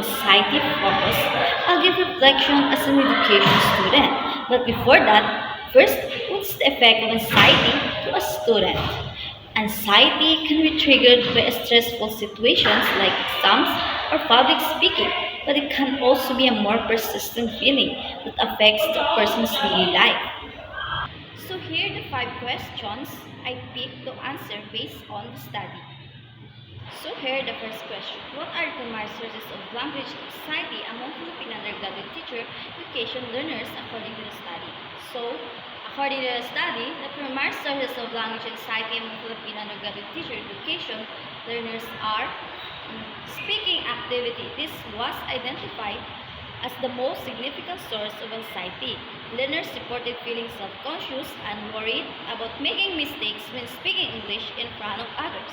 anxiety focus, I'll give reflection as an education student. But before that, first, what's the effect of anxiety to a student? Anxiety can be triggered by stressful situations like exams or public speaking, but it can also be a more persistent feeling that affects the person's daily life. So here are the 5 questions I picked to answer based on the study. So here the first question. What are the primary sources of language anxiety among Philippine undergraduate teacher education learners according to the study? So, according to the study, the primary sources of language anxiety among Philippine undergraduate teacher education learners are speaking activity. This was identified as the most significant source of anxiety. Learners reported feeling self-conscious and worried about making mistakes when speaking English in front of others.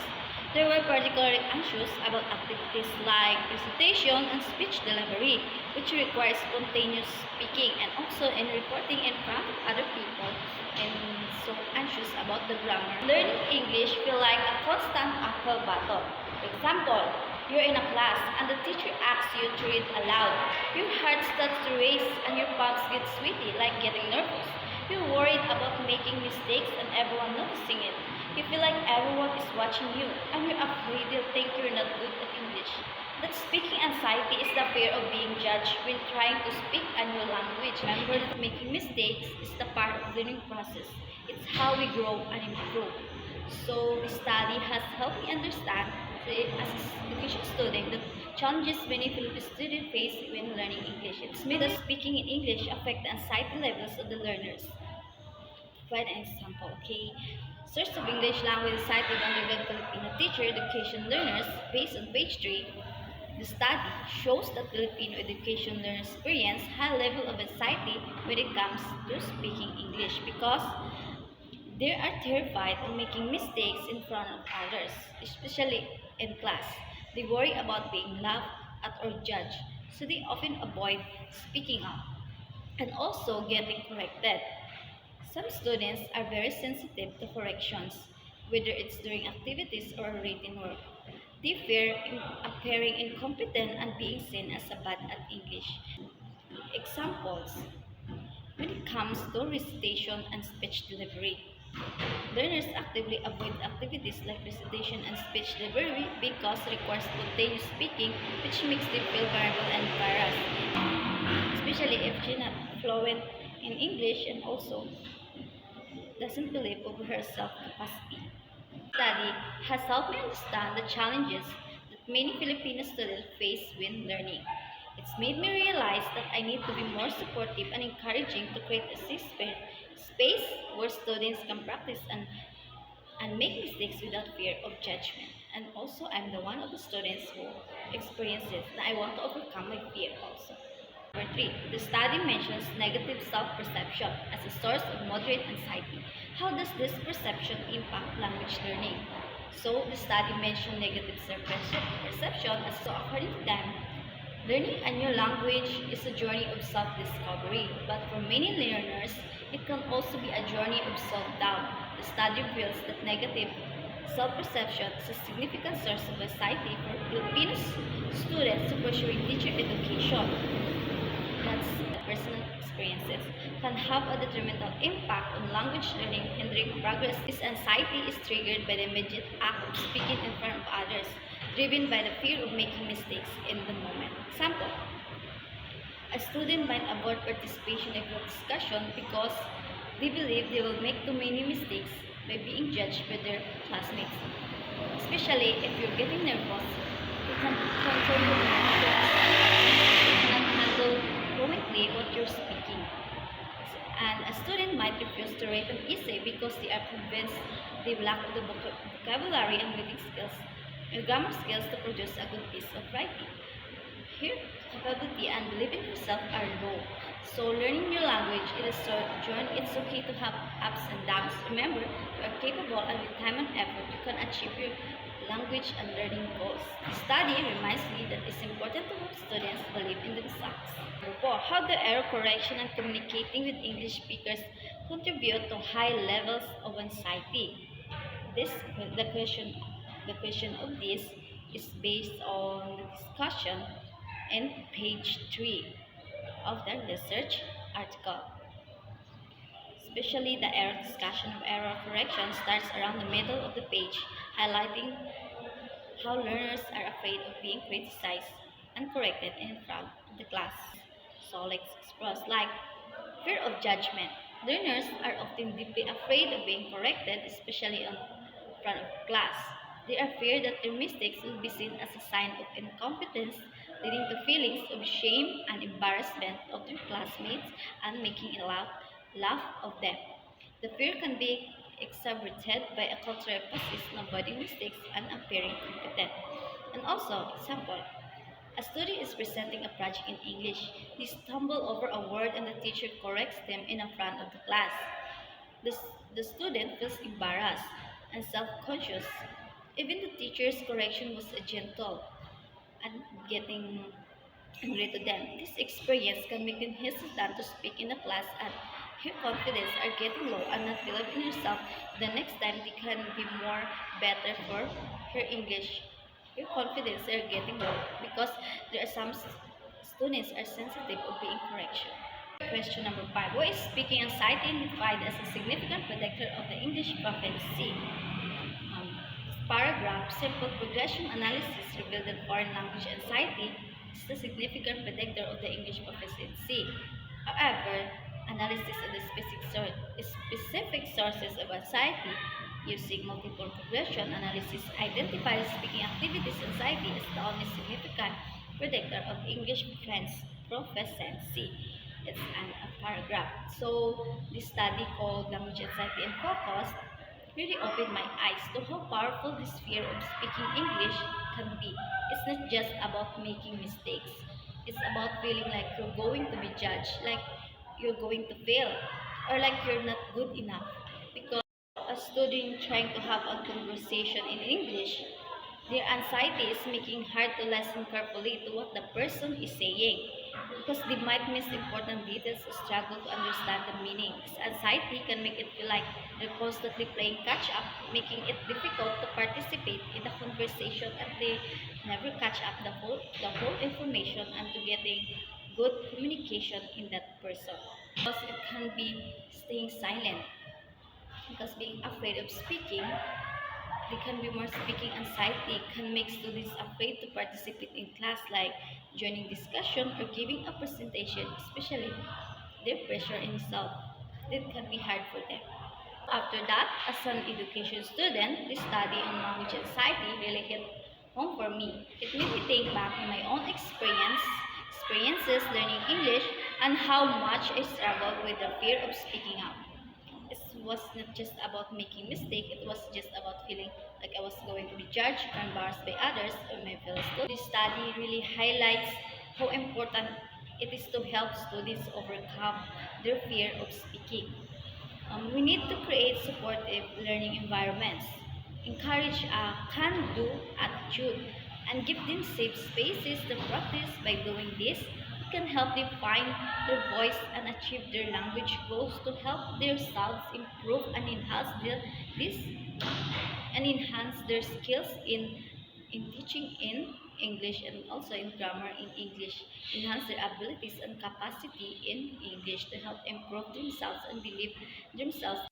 They were particularly anxious about activities like presentation and speech delivery, which requires spontaneous speaking, and also in reporting in front of other people, and so anxious about the grammar. Learning English feel like a constant uphill battle. Example, you're in a class and the teacher asks you to read aloud. Your heart starts to race and your palms get sweaty, like getting nervous. You're worried about making mistakes and everyone noticing it. You feel like everyone is watching you and you're afraid they'll think you're not good at English. That speaking anxiety is the fear of being judged when trying to speak a new language. Remember that making mistakes is the part of the learning process. It's how we grow and improve. So the study has helped me understand as an education student the challenges many Filipino students face when learning English. It's made us speaking in English affect the anxiety levels of the learners. Provide an example, okay? Source of English language cited under the Filipino teacher education learners based on page 3. The study shows that Filipino education learners experience high level of anxiety when it comes to speaking English because they are terrified of making mistakes in front of others, especially in class. They worry about being laughed at or judged, so they often avoid speaking up and also getting corrected. Some students are very sensitive to corrections, whether it's during activities or written work. They fear appearing incompetent and being seen as a bad at English. Examples when it comes to recitation and speech delivery. Learners actively avoid activities like recitation and speech delivery because it requires spontaneous speaking, which makes them feel vulnerable and embarrassed, especially if she's not fluent in English and also doesn't believe of her self-capacity. Study has helped me understand the challenges that many Filipino students face when learning. It's made me realize that I need to be more supportive and encouraging to create a safe space where students can practice and make mistakes without fear of judgment. And also, I'm the one of the students who experiences and I want to overcome my fear also. Number 3, the study mentions negative self-perception as a source of moderate anxiety. How does this perception impact language learning? So, the study mentioned negative self-perception as so according to them, learning a new language is a journey of self-discovery, but for many learners, it can also be a journey of self-doubt. The study reveals that negative self-perception is a significant source of anxiety for Filipino students pursuing teacher education. That's personal experiences can have a detrimental impact on language learning, hindering progress. This anxiety is triggered by the immediate act of speaking in front of others, driven by the fear of making mistakes in the moment. Example, a student might avoid participation in group discussion because they believe they will make too many mistakes by being judged by their classmates. Especially if you're getting nervous, you can control your emotions. You cannot handle fluently what you're speaking. And a student might refuse to write an essay because they are convinced they lack the vocabulary and reading skills and grammar skills to produce a good piece of writing. Here, capability and belief in yourself are low. So learning new language is a journey. It's okay to have ups and downs. Remember, you are capable and with time and effort, you can achieve your language and learning goals. The study reminds me that it's important to help students believe in themselves. Number 4, how do error correction and communicating with English speakers contribute to high levels of anxiety? This the question of this is based on the discussion in page 3 of the research article. Especially the error discussion of error correction starts around the middle of the page, highlighting how learners are afraid of being criticized and corrected in front of the class. So let's express like fear of judgment. Learners are often deeply afraid of being corrected, especially in front of class. They are feared that their mistakes will be seen as a sign of incompetence, leading to feelings of shame and embarrassment of their classmates and making a laugh of them. The fear can be exacerbated by a cultural emphasis on avoiding mistakes and appearing competent. And also, example, a student is presenting a project in English. They stumble over a word and the teacher corrects them in front of the class. The, the student feels embarrassed and self-conscious. Even the teacher's correction was gentle and getting angry to them. This experience can make them hesitant to speak in the class and her confidence are getting low and not believe in herself. The next time they can be more better for her English. Her confidence are getting low because there are some students are sensitive of being correction. Question number 5. Why is speaking anxiety identified as a significant predictor of the English proficiency? Paragraph, simple progression analysis revealed that foreign language anxiety is the significant predictor of the English proficiency. However, analysis of the specific sources of anxiety using multiple regression analysis identifies speaking activities anxiety as the only significant predictor of English proficiency. It's a paragraph. So, this study called Language Anxiety and Focus really opened my eyes to how powerful this fear of speaking English can be. It's not just about making mistakes. It's about feeling like you're going to be judged, like you're going to fail, or like you're not good enough. Because a student trying to have a conversation in English, their anxiety is making hard to listen carefully to what the person is saying because they might miss important details or struggle to understand the meaning. This anxiety can make it feel like they're constantly playing catch up, making it difficult to participate in the conversation and they never catch up the whole information and to getting good communication in that person. Because it can be staying silent because being afraid of speaking they can be more speaking anxiety can make students afraid to participate in class like joining discussion or giving a presentation, especially their pressure in self. That can be hard for them. After that, as an education student, the study on language anxiety really hit home for me. It made me think back on my own experiences learning English and how much I struggled with the fear of speaking out. It was not just about making mistake, it was just about feeling like I was going to be judged or embarrassed by others or my fellow students. This study really highlights how important it is to help students overcome their fear of speaking. We need to create supportive learning environments, encourage a can-do attitude, and give them safe spaces to practice. By doing this, it can help them find their voice and achieve their language goals to help themselves improve and this and enhance their skills in teaching in English and also in grammar in English, enhance their abilities and capacity in English to help improve themselves and believe themselves